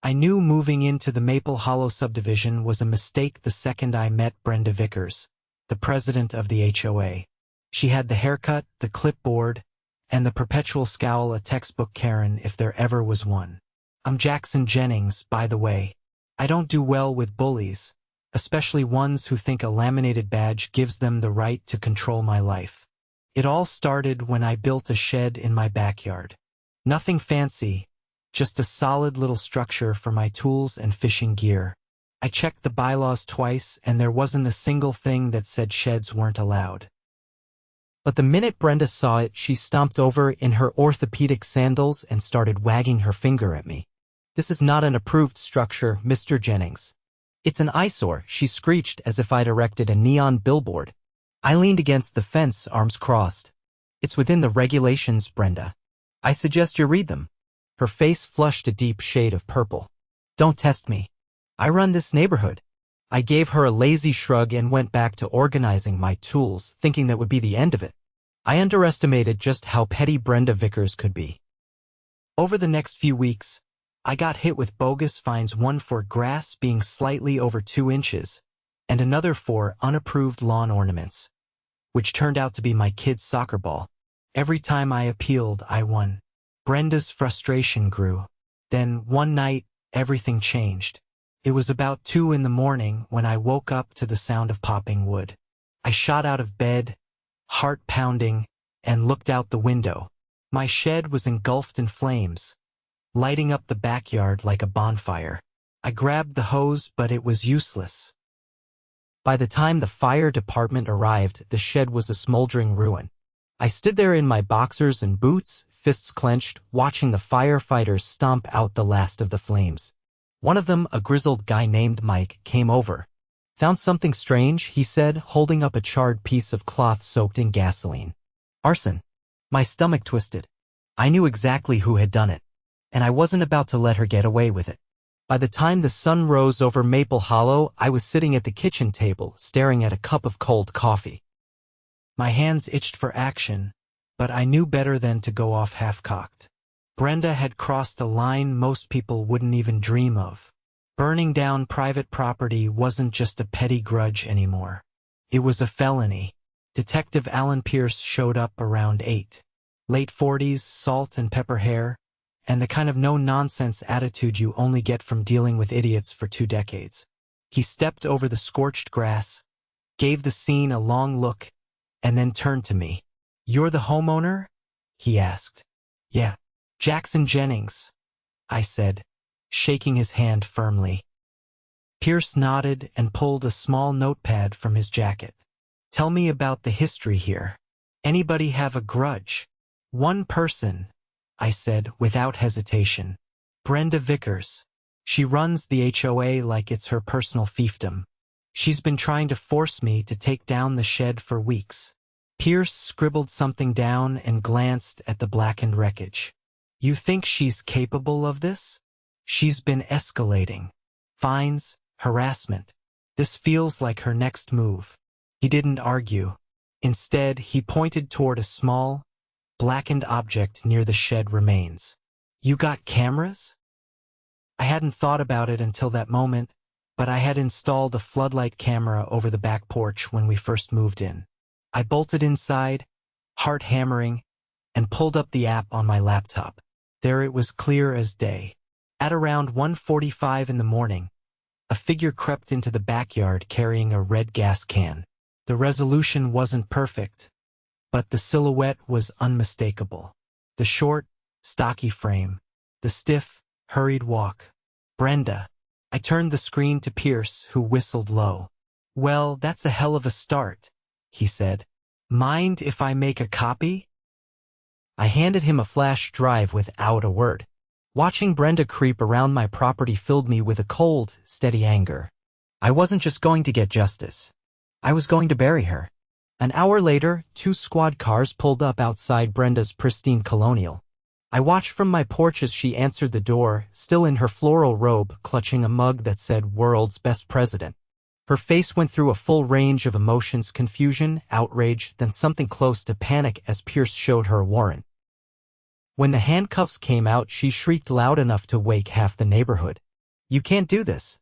I knew moving into the Maple Hollow subdivision was a mistake the second I met Brenda Vickers, the president of the HOA. She had the haircut, the clipboard, and the perpetual scowl, a textbook Karen if there ever was one. I'm Jackson Jennings, by the way. I don't do well with bullies, especially ones who think a laminated badge gives them the right to control my life. It all started when I built a shed in my backyard. Nothing fancy, just a solid little structure for my tools and fishing gear. I checked the bylaws twice and there wasn't a single thing that said sheds weren't allowed. But the minute Brenda saw it, she stomped over in her orthopedic sandals and started wagging her finger at me. This is not an approved structure, Mr. Jennings. It's an eyesore, she screeched as if I'd erected a neon billboard. I leaned against the fence, arms crossed. It's within the regulations, Brenda. I suggest you read them. Her face flushed a deep shade of purple. Don't test me. I run this neighborhood. I gave her a lazy shrug and went back to organizing my tools, thinking that would be the end of it. I underestimated just how petty Brenda Vickers could be. Over the next few weeks, I got hit with bogus fines, one for grass being slightly over 2 inches, and another for unapproved lawn ornaments, which turned out to be my kid's soccer ball. Every time I appealed, I won. Brenda's frustration grew. Then, one night, everything changed. It was about 2 in the morning when I woke up to the sound of popping wood. I shot out of bed, heart pounding, and looked out the window. My shed was engulfed in flames, lighting up the backyard like a bonfire. I grabbed the hose, but it was useless. By the time the fire department arrived, the shed was a smoldering ruin. I stood there in my boxers and boots, fists clenched, watching the firefighters stomp out the last of the flames. One of them, a grizzled guy named Mike, came over. Found something strange, he said, holding up a charred piece of cloth soaked in gasoline. Arson. My stomach twisted. I knew exactly who had done it, and I wasn't about to let her get away with it. By the time the sun rose over Maple Hollow, I was sitting at the kitchen table, staring at a cup of cold coffee. My hands itched for action, but I knew better than to go off half-cocked. Brenda had crossed a line most people wouldn't even dream of. Burning down private property wasn't just a petty grudge anymore. It was a felony. Detective Alan Pierce showed up around 8. Late 40s, salt and pepper hair, and the kind of no-nonsense attitude you only get from dealing with idiots for 2 decades. He stepped over the scorched grass, gave the scene a long look, and then turned to me. "You're the homeowner?" he asked. "Yeah. Jackson Jennings," I said, shaking his hand firmly. Pierce nodded and pulled a small notepad from his jacket. "Tell me about the history here. Anybody have a grudge?" "One person," I said without hesitation. "Brenda Vickers. She runs the HOA like it's her personal fiefdom. She's been trying to force me to take down the shed for weeks." Pierce scribbled something down and glanced at the blackened wreckage. "You think she's capable of this? She's been escalating. Fines, harassment. This feels like her next move." He didn't argue. Instead, he pointed toward a small, blackened object near the shed remains. "You got cameras?" I hadn't thought about it until that moment, but I had installed a floodlight camera over the back porch when we first moved in. I bolted inside, heart hammering, and pulled up the app on my laptop. There it was, clear as day. At around 1:45 in the morning, a figure crept into the backyard carrying a red gas can. The resolution wasn't perfect, but the silhouette was unmistakable. The short, stocky frame, the stiff, hurried walk. "Brenda." I turned the screen to Pierce, who whistled low. "Well, that's a hell of a start," he said. "Mind if I make a copy?" I handed him a flash drive without a word. Watching Brenda creep around my property filled me with a cold, steady anger. I wasn't just going to get justice. I was going to bury her. An hour later, 2 squad cars pulled up outside Brenda's pristine colonial. I watched from my porch as she answered the door, still in her floral robe, clutching a mug that said "World's Best President." Her face went through a full range of emotions: confusion, outrage, then something close to panic as Pierce showed her a warrant. When the handcuffs came out, she shrieked loud enough to wake half the neighborhood. You can't do this.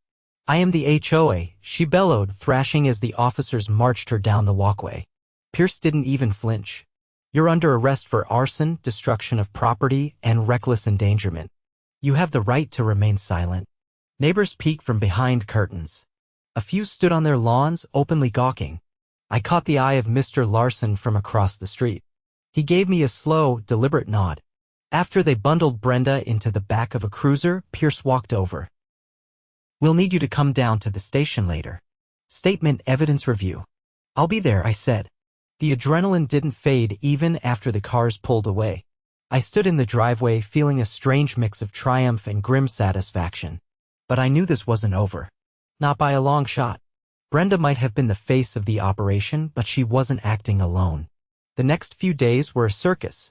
I am the HOA, she bellowed, thrashing as the officers marched her down the walkway. Pierce didn't even flinch. You're under arrest for arson, destruction of property, and reckless endangerment. You have the right to remain silent. Neighbors peeked from behind curtains. A few stood on their lawns, openly gawking. I caught the eye of Mr. Larson from across the street. He gave me a slow, deliberate nod. After they bundled Brenda into the back of a cruiser, Pierce walked over. We'll need you to come down to the station later. Statement evidence review. I'll be there, I said. The adrenaline didn't fade even after the cars pulled away. I stood in the driveway feeling a strange mix of triumph and grim satisfaction. But I knew this wasn't over. Not by a long shot. Brenda might have been the face of the operation, but she wasn't acting alone. The next few days were a circus.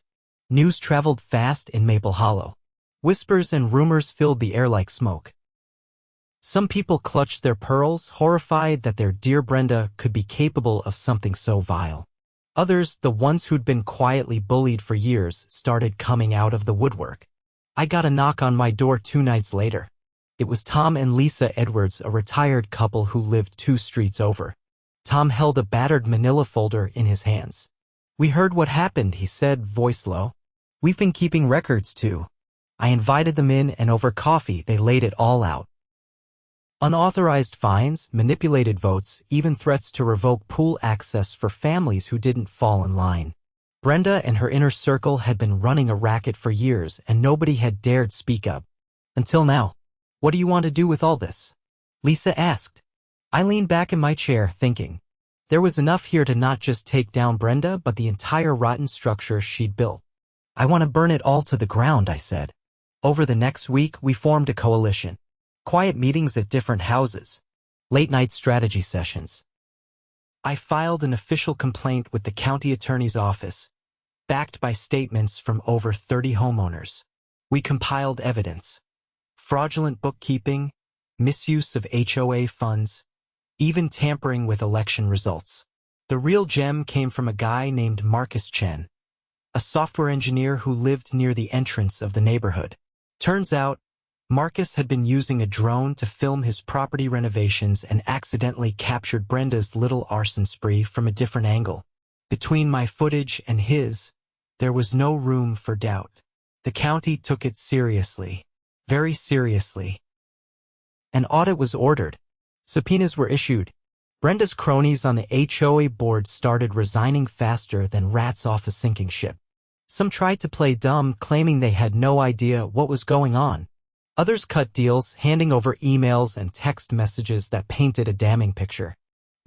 News traveled fast in Maple Hollow. Whispers and rumors filled the air like smoke. Some people clutched their pearls, horrified that their dear Brenda could be capable of something so vile. Others, the ones who'd been quietly bullied for years, started coming out of the woodwork. I got a knock on my door 2 nights later. It was Tom and Lisa Edwards, a retired couple who lived 2 streets over. Tom held a battered manila folder in his hands. We heard what happened, he said, voice low. We've been keeping records too. I invited them in, and over coffee they laid it all out. Unauthorized fines, manipulated votes, even threats to revoke pool access for families who didn't fall in line. Brenda and her inner circle had been running a racket for years, and nobody had dared speak up. Until now. What do you want to do with all this? Lisa asked. I leaned back in my chair, thinking. There was enough here to not just take down Brenda, but the entire rotten structure she'd built. I want to burn it all to the ground, I said. Over the next week, we formed a coalition. Quiet meetings at different houses. Late-night strategy sessions. I filed an official complaint with the county attorney's office, backed by statements from over 30 homeowners. We compiled evidence. Fraudulent bookkeeping, misuse of HOA funds, even tampering with election results. The real gem came from a guy named Marcus Chen, a software engineer who lived near the entrance of the neighborhood. Turns out, Marcus had been using a drone to film his property renovations and accidentally captured Brenda's little arson spree from a different angle. Between my footage and his, there was no room for doubt. The county took it seriously. Very seriously. An audit was ordered. Subpoenas were issued. Brenda's cronies on the HOA board started resigning faster than rats off a sinking ship. Some tried to play dumb, claiming they had no idea what was going on. Others cut deals, handing over emails and text messages that painted a damning picture.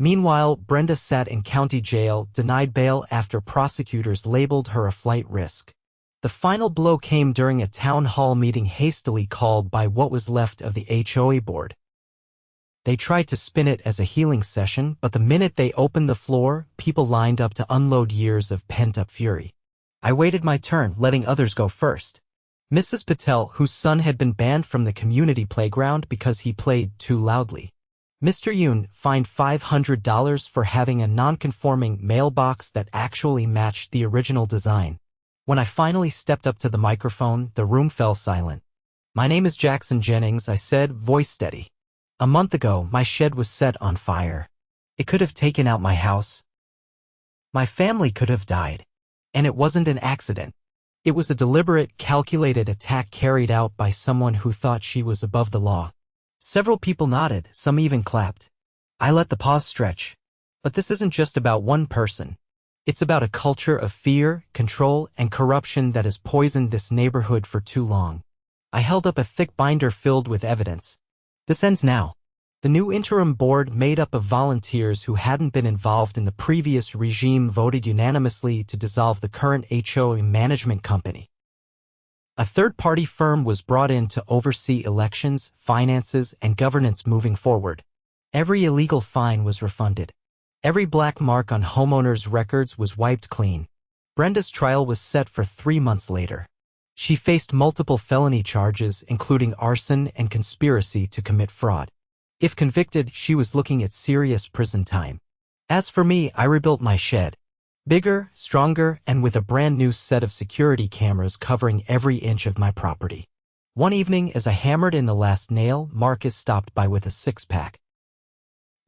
Meanwhile, Brenda sat in county jail, denied bail after prosecutors labeled her a flight risk. The final blow came during a town hall meeting hastily called by what was left of the HOA board. They tried to spin it as a healing session, but the minute they opened the floor, people lined up to unload years of pent-up fury. I waited my turn, letting others go first. Mrs. Patel, whose son had been banned from the community playground because he played too loudly. Mr. Yoon, fined $500 for having a non-conforming mailbox that actually matched the original design. When I finally stepped up to the microphone, the room fell silent. My name is Jackson Jennings, I said, voice steady. A month ago, my shed was set on fire. It could have taken out my house. My family could have died. And it wasn't an accident. It was a deliberate, calculated attack carried out by someone who thought she was above the law. Several people nodded, some even clapped. I let the pause stretch. But this isn't just about one person. It's about a culture of fear, control, and corruption that has poisoned this neighborhood for too long. I held up a thick binder filled with evidence. This ends now. The new interim board, made up of volunteers who hadn't been involved in the previous regime, voted unanimously to dissolve the current HOA management company. A third-party firm was brought in to oversee elections, finances, and governance moving forward. Every illegal fine was refunded. Every black mark on homeowners' records was wiped clean. Brenda's trial was set for 3 months later. She faced multiple felony charges, including arson and conspiracy to commit fraud. If convicted, she was looking at serious prison time. As for me, I rebuilt my shed. Bigger, stronger, and with a brand new set of security cameras covering every inch of my property. One evening, as I hammered in the last nail, Marcus stopped by with a six-pack.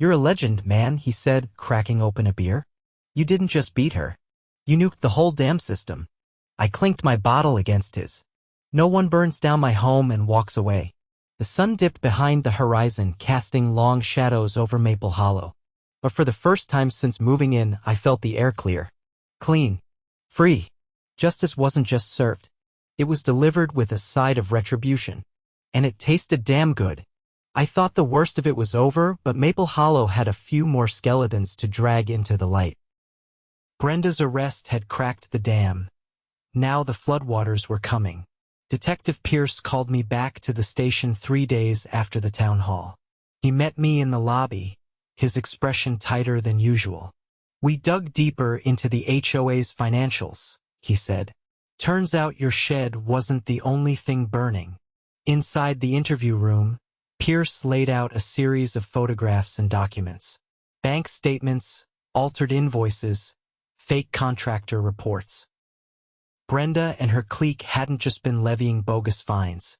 "You're a legend, man," he said, cracking open a beer. "You didn't just beat her. You nuked the whole damn system." I clinked my bottle against his. "No one burns down my home and walks away." The sun dipped behind the horizon, casting long shadows over Maple Hollow. But for the first time since moving in, I felt the air clear. Clean. Free. Justice wasn't just served. It was delivered with a side of retribution. And it tasted damn good. I thought the worst of it was over, but Maple Hollow had a few more skeletons to drag into the light. Brenda's arrest had cracked the dam. Now the floodwaters were coming. Detective Pierce called me back to the station 3 days after the town hall. He met me in the lobby, his expression tighter than usual. "We dug deeper into the HOA's financials," he said. "Turns out your shed wasn't the only thing burning." Inside the interview room, Pierce laid out a series of photographs and documents. Bank statements, altered invoices, fake contractor reports. Brenda and her clique hadn't just been levying bogus fines.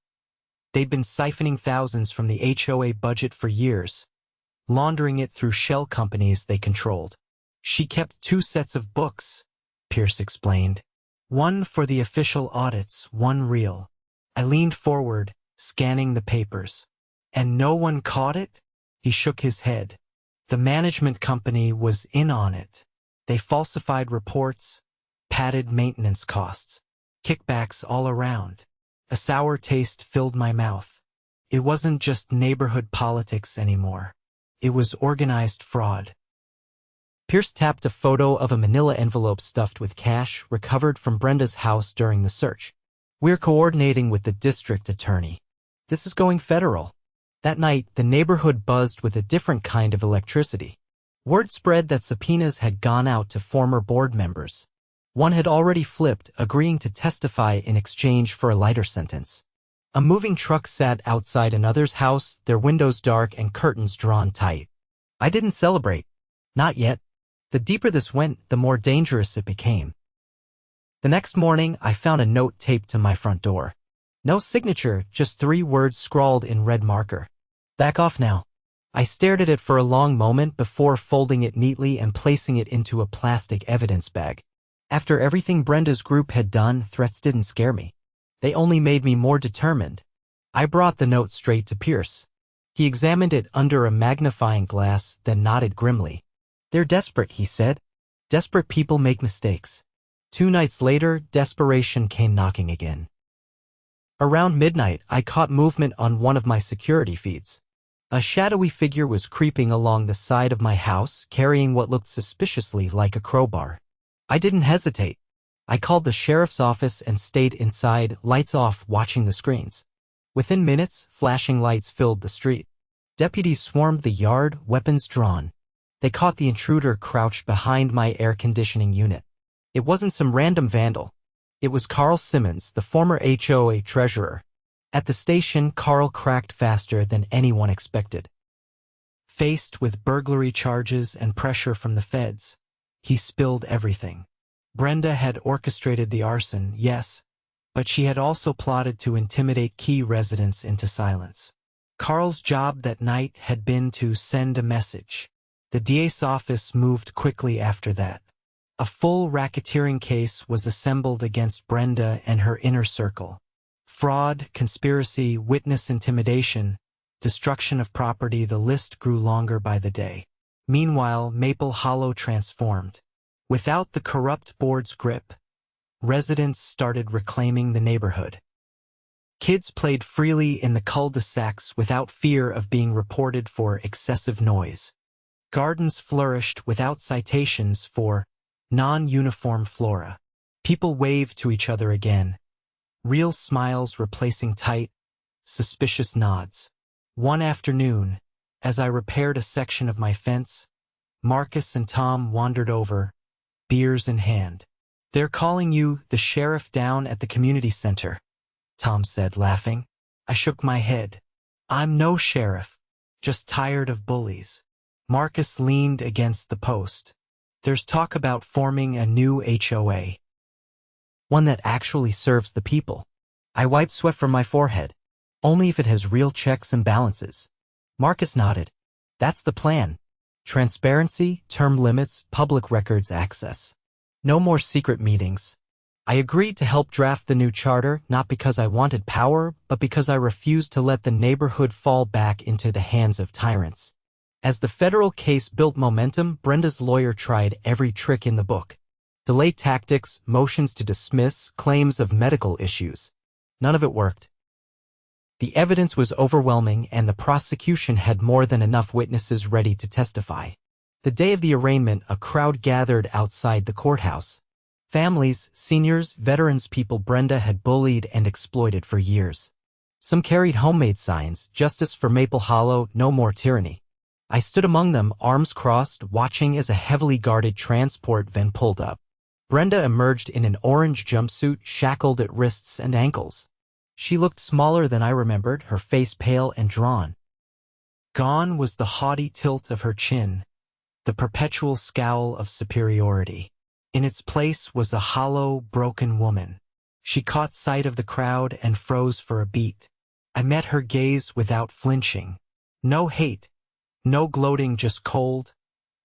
They'd been siphoning thousands from the HOA budget for years, laundering it through shell companies they controlled. "She kept 2 sets of books," Pierce explained. "One for the official audits, one real." I leaned forward, scanning the papers. "And no one caught it?" He shook his head. "The management company was in on it. They falsified reports, padded maintenance costs, kickbacks all around." A sour taste filled my mouth. It wasn't just neighborhood politics anymore. It was organized fraud. Pierce tapped a photo of a manila envelope stuffed with cash recovered from Brenda's house during the search. "We're coordinating with the district attorney. This is going federal." That night, the neighborhood buzzed with a different kind of electricity. Word spread that subpoenas had gone out to former board members. One had already flipped, agreeing to testify in exchange for a lighter sentence. A moving truck sat outside another's house, their windows dark and curtains drawn tight. I didn't celebrate. Not yet. The deeper this went, the more dangerous it became. The next morning, I found a note taped to my front door. No signature, just 3 words scrawled in red marker. "Back off now." I stared at it for a long moment before folding it neatly and placing it into a plastic evidence bag. After everything Brenda's group had done, threats didn't scare me. They only made me more determined. I brought the note straight to Pierce. He examined it under a magnifying glass, then nodded grimly. "They're desperate," he said. "Desperate people make mistakes." 2 nights later, desperation came knocking again. Around midnight, I caught movement on one of my security feeds. A shadowy figure was creeping along the side of my house, carrying what looked suspiciously like a crowbar. I didn't hesitate. I called the sheriff's office and stayed inside, lights off, watching the screens. Within minutes, flashing lights filled the street. Deputies swarmed the yard, weapons drawn. They caught the intruder crouched behind my air conditioning unit. It wasn't some random vandal. It was Carl Simmons, the former HOA treasurer. At the station, Carl cracked faster than anyone expected. Faced with burglary charges and pressure from the feds, he spilled everything. Brenda had orchestrated the arson, yes, but she had also plotted to intimidate key residents into silence. Carl's job that night had been to send a message. The DA's office moved quickly after that. A full racketeering case was assembled against Brenda and her inner circle. Fraud, conspiracy, witness intimidation, destruction of property, the list grew longer by the day. Meanwhile, Maple Hollow transformed. Without the corrupt board's grip, residents started reclaiming the neighborhood. Kids played freely in the cul-de-sacs without fear of being reported for excessive noise. Gardens flourished without citations for non-uniform flora. People waved to each other again, real smiles replacing tight, suspicious nods. One afternoon, as I repaired a section of my fence, Marcus and Tom wandered over, beers in hand. "They're calling you the sheriff down at the community center," Tom said, laughing. I shook my head. "I'm no sheriff, just tired of bullies." Marcus leaned against the post. "There's talk about forming a new HOA. One that actually serves the people." I wiped sweat from my forehead. Only if it has real checks and balances. Marcus nodded. That's the plan. Transparency, term limits, public records access. No more secret meetings. I agreed to help draft the new charter, not because I wanted power, but because I refused to let the neighborhood fall back into the hands of tyrants. As the federal case built momentum, Brenda's lawyer tried every trick in the book. Delay tactics, motions to dismiss, claims of medical issues. None of it worked. The evidence was overwhelming, and the prosecution had more than enough witnesses ready to testify. The day of the arraignment, a crowd gathered outside the courthouse. Families, seniors, veterans, people Brenda had bullied and exploited for years. Some carried homemade signs, "Justice for Maple Hollow, no more tyranny." I stood among them, arms crossed, watching as a heavily guarded transport van pulled up. Brenda emerged in an orange jumpsuit, shackled at wrists and ankles. She looked smaller than I remembered, her face pale and drawn. Gone was the haughty tilt of her chin, the perpetual scowl of superiority. In its place was a hollow, broken woman. She caught sight of the crowd and froze for a beat. I met her gaze without flinching. No hate, no gloating, just cold,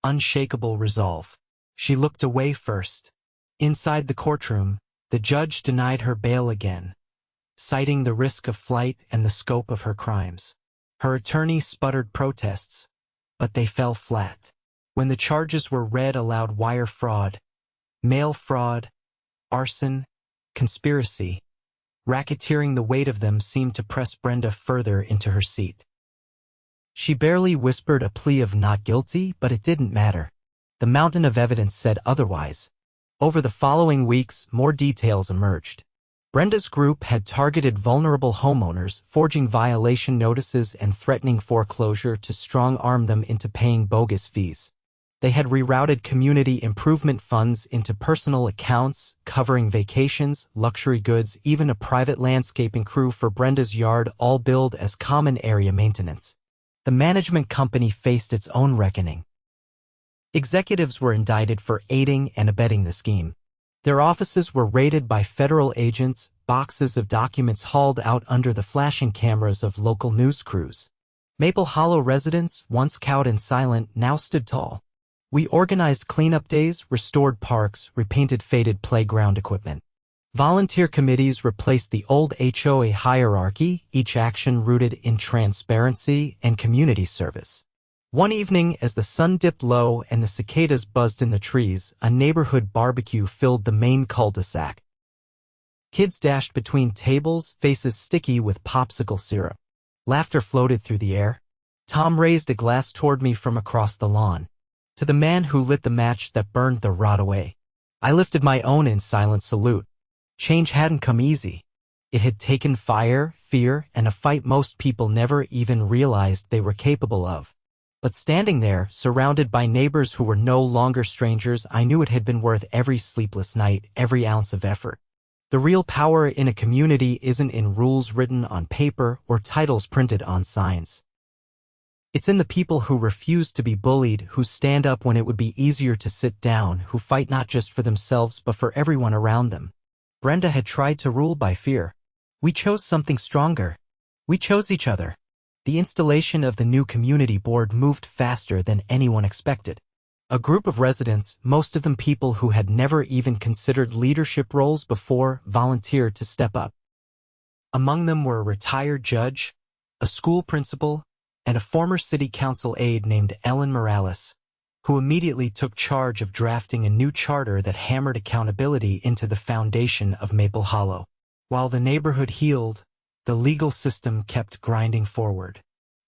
unshakable resolve. She looked away first. Inside the courtroom, the judge denied her bail again, citing the risk of flight and the scope of her crimes. Her attorney sputtered protests, but they fell flat. When the charges were read aloud, wire fraud, mail fraud, arson, conspiracy, racketeering, the weight of them seemed to press Brenda further into her seat. She barely whispered a plea of not guilty, but it didn't matter. The mountain of evidence said otherwise. Over the following weeks, more details emerged. Brenda's group had targeted vulnerable homeowners, forging violation notices and threatening foreclosure to strong-arm them into paying bogus fees. They had rerouted community improvement funds into personal accounts, covering vacations, luxury goods, even a private landscaping crew for Brenda's yard, all billed as common area maintenance. The management company faced its own reckoning. Executives were indicted for aiding and abetting the scheme. Their offices were raided by federal agents, boxes of documents hauled out under the flashing cameras of local news crews. Maple Hollow residents, once cowed and silent, now stood tall. We organized cleanup days, restored parks, repainted faded playground equipment. Volunteer committees replaced the old HOA hierarchy, each action rooted in transparency and community service. One evening, as the sun dipped low and the cicadas buzzed in the trees, a neighborhood barbecue filled the main cul-de-sac. Kids dashed between tables, faces sticky with popsicle syrup. Laughter floated through the air. Tom raised a glass toward me from across the lawn. To the man who lit the match that burned the rot away. I lifted my own in silent salute. Change hadn't come easy. It had taken fire, fear, and a fight most people never even realized they were capable of. But standing there, surrounded by neighbors who were no longer strangers, I knew it had been worth every sleepless night, every ounce of effort. The real power in a community isn't in rules written on paper or titles printed on signs. It's in the people who refuse to be bullied, who stand up when it would be easier to sit down, who fight not just for themselves but for everyone around them. Brenda had tried to rule by fear. We chose something stronger. We chose each other. The installation of the new community board moved faster than anyone expected. A group of residents, most of them people who had never even considered leadership roles before, volunteered to step up. Among them were a retired judge, a school principal, and a former city council aide named Ellen Morales, who immediately took charge of drafting a new charter that hammered accountability into the foundation of Maple Hollow. While the neighborhood healed, the legal system kept grinding forward.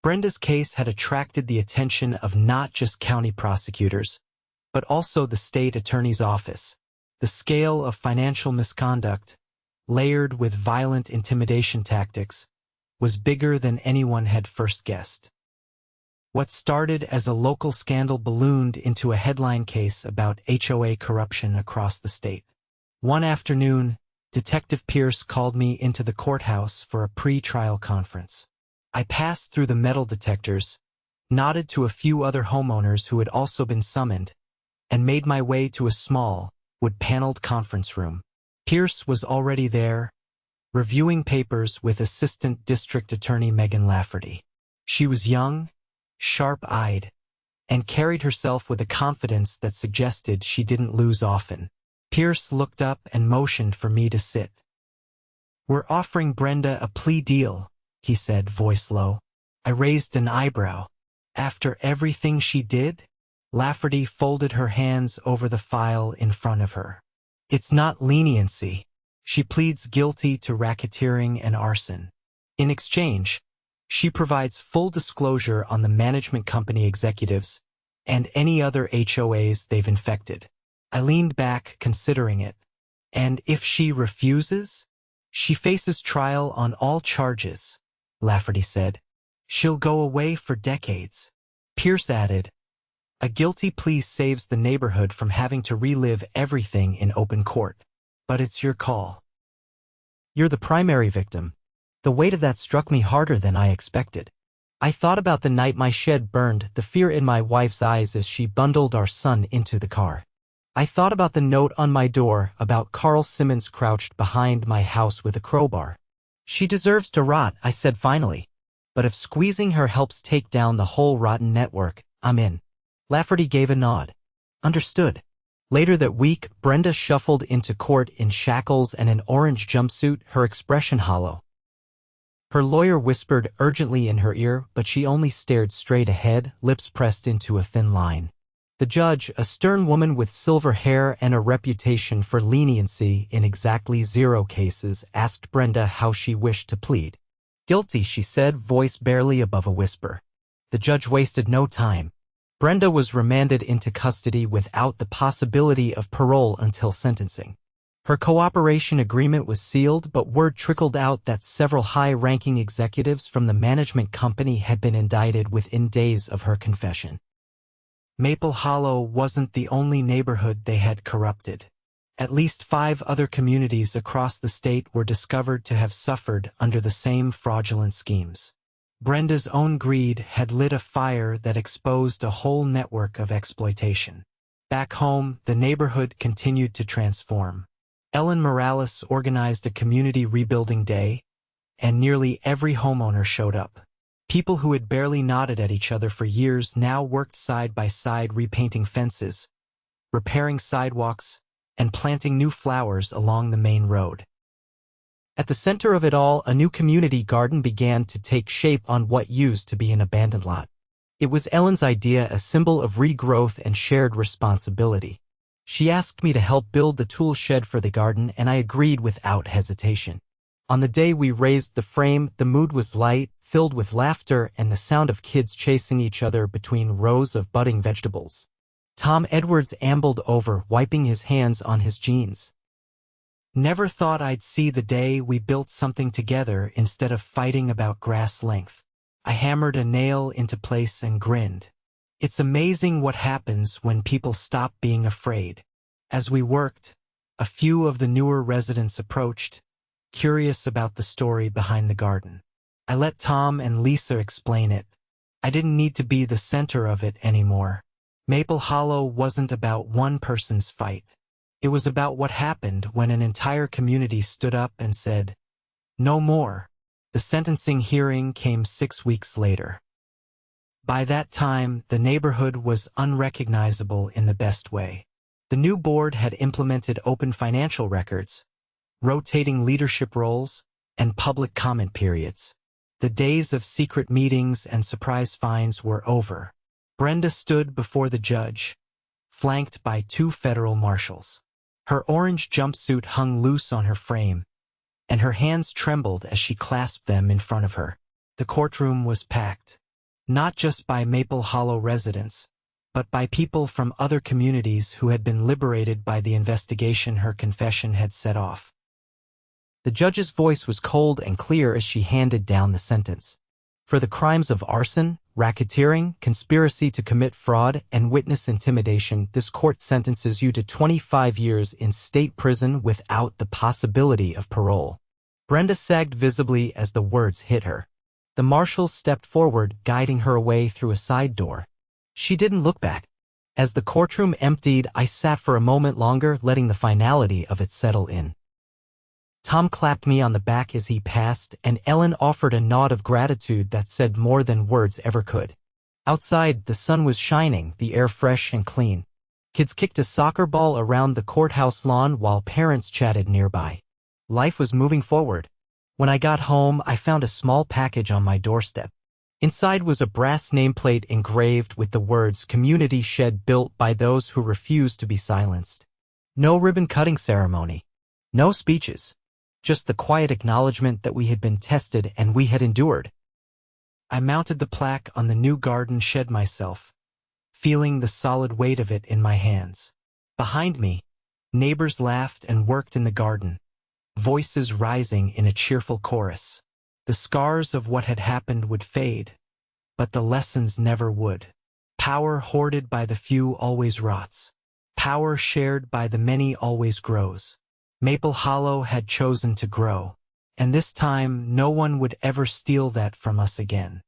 Brenda's case had attracted the attention of not just county prosecutors, but also the state attorney's office. The scale of financial misconduct, layered with violent intimidation tactics, was bigger than anyone had first guessed. What started as a local scandal ballooned into a headline case about HOA corruption across the state. One afternoon, Detective Pierce called me into the courthouse for a pre-trial conference. I passed through the metal detectors, nodded to a few other homeowners who had also been summoned, and made my way to a small, wood-paneled conference room. Pierce was already there, reviewing papers with Assistant District Attorney Megan Lafferty. She was young, sharp-eyed, and carried herself with a confidence that suggested she didn't lose often. Pierce looked up and motioned for me to sit. "We're offering Brenda a plea deal," he said, voice low. I raised an eyebrow. "After everything she did?" Lafferty folded her hands over the file in front of her. "It's not leniency. She pleads guilty to racketeering and arson. In exchange, she provides full disclosure on the management company executives and any other HOAs they've infected." I leaned back, considering it. "And if she refuses?" "She faces trial on all charges," Lafferty said. "She'll go away for decades." Pierce added, "A guilty plea saves the neighborhood from having to relive everything in open court. But it's your call." "You're the primary victim." The weight of that struck me harder than I expected. I thought about the night my shed burned, the fear in my wife's eyes as she bundled our son into the car. I thought about the note on my door, about Carl Simmons crouched behind my house with a crowbar. "She deserves to rot," I said finally. "But if squeezing her helps take down the whole rotten network, I'm in." Lafferty gave a nod. "Understood." Later that week, Brenda shuffled into court in shackles and an orange jumpsuit, her expression hollow. Her lawyer whispered urgently in her ear, but she only stared straight ahead, lips pressed into a thin line. The judge, a stern woman with silver hair and a reputation for leniency in exactly 0 cases, asked Brenda how she wished to plead. "Guilty," she said, voice barely above a whisper. The judge wasted no time. Brenda was remanded into custody without the possibility of parole until sentencing. Her cooperation agreement was sealed, but word trickled out that several high-ranking executives from the management company had been indicted within days of her confession. Maple Hollow wasn't the only neighborhood they had corrupted. At least 5 other communities across the state were discovered to have suffered under the same fraudulent schemes. Brenda's own greed had lit a fire that exposed a whole network of exploitation. Back home, the neighborhood continued to transform. Ellen Morales organized a community rebuilding day, and nearly every homeowner showed up. People who had barely nodded at each other for years now worked side by side repainting fences, repairing sidewalks, and planting new flowers along the main road. At the center of it all, a new community garden began to take shape on what used to be an abandoned lot. It was Ellen's idea, a symbol of regrowth and shared responsibility. She asked me to help build the tool shed for the garden, and I agreed without hesitation. On the day we raised the frame, the mood was light, filled with laughter and the sound of kids chasing each other between rows of budding vegetables. Tom Edwards ambled over, wiping his hands on his jeans. "Never thought I'd see the day we built something together instead of fighting about grass length." I hammered a nail into place and grinned. "It's amazing what happens when people stop being afraid." As we worked, a few of the newer residents approached, curious about the story behind the garden. I let Tom and Lisa explain it. I didn't need to be the center of it anymore. Maple Hollow wasn't about one person's fight. It was about what happened when an entire community stood up and said, "No more." The sentencing hearing came 6 weeks later. By that time, the neighborhood was unrecognizable in the best way. The new board had implemented open financial records, rotating leadership roles, and public comment periods. The days of secret meetings and surprise fines were over. Brenda stood before the judge, flanked by 2 federal marshals. Her orange jumpsuit hung loose on her frame, and her hands trembled as she clasped them in front of her. The courtroom was packed, not just by Maple Hollow residents, but by people from other communities who had been liberated by the investigation her confession had set off. The judge's voice was cold and clear as she handed down the sentence. For the crimes of arson, racketeering, conspiracy to commit fraud, and witness intimidation, this court sentences you to 25 years in state prison without the possibility of parole. Brenda sagged visibly as the words hit her. The marshal stepped forward, guiding her away through a side door. She didn't look back. As the courtroom emptied, I sat for a moment longer, letting the finality of it settle in. Tom clapped me on the back as he passed, and Ellen offered a nod of gratitude that said more than words ever could. Outside, the sun was shining, the air fresh and clean. Kids kicked a soccer ball around the courthouse lawn while parents chatted nearby. Life was moving forward. When I got home, I found a small package on my doorstep. Inside was a brass nameplate engraved with the words "Community Shed built by those who refuse to be silenced." No ribbon-cutting ceremony. No speeches. Just the quiet acknowledgement that we had been tested and we had endured. I mounted the plaque on the new garden shed myself, feeling the solid weight of it in my hands. Behind me, neighbors laughed and worked in the garden, voices rising in a cheerful chorus. The scars of what had happened would fade, but the lessons never would. Power hoarded by the few always rots. Power shared by the many always grows. Maple Hollow had chosen to grow, and this time no one would ever steal that from us again.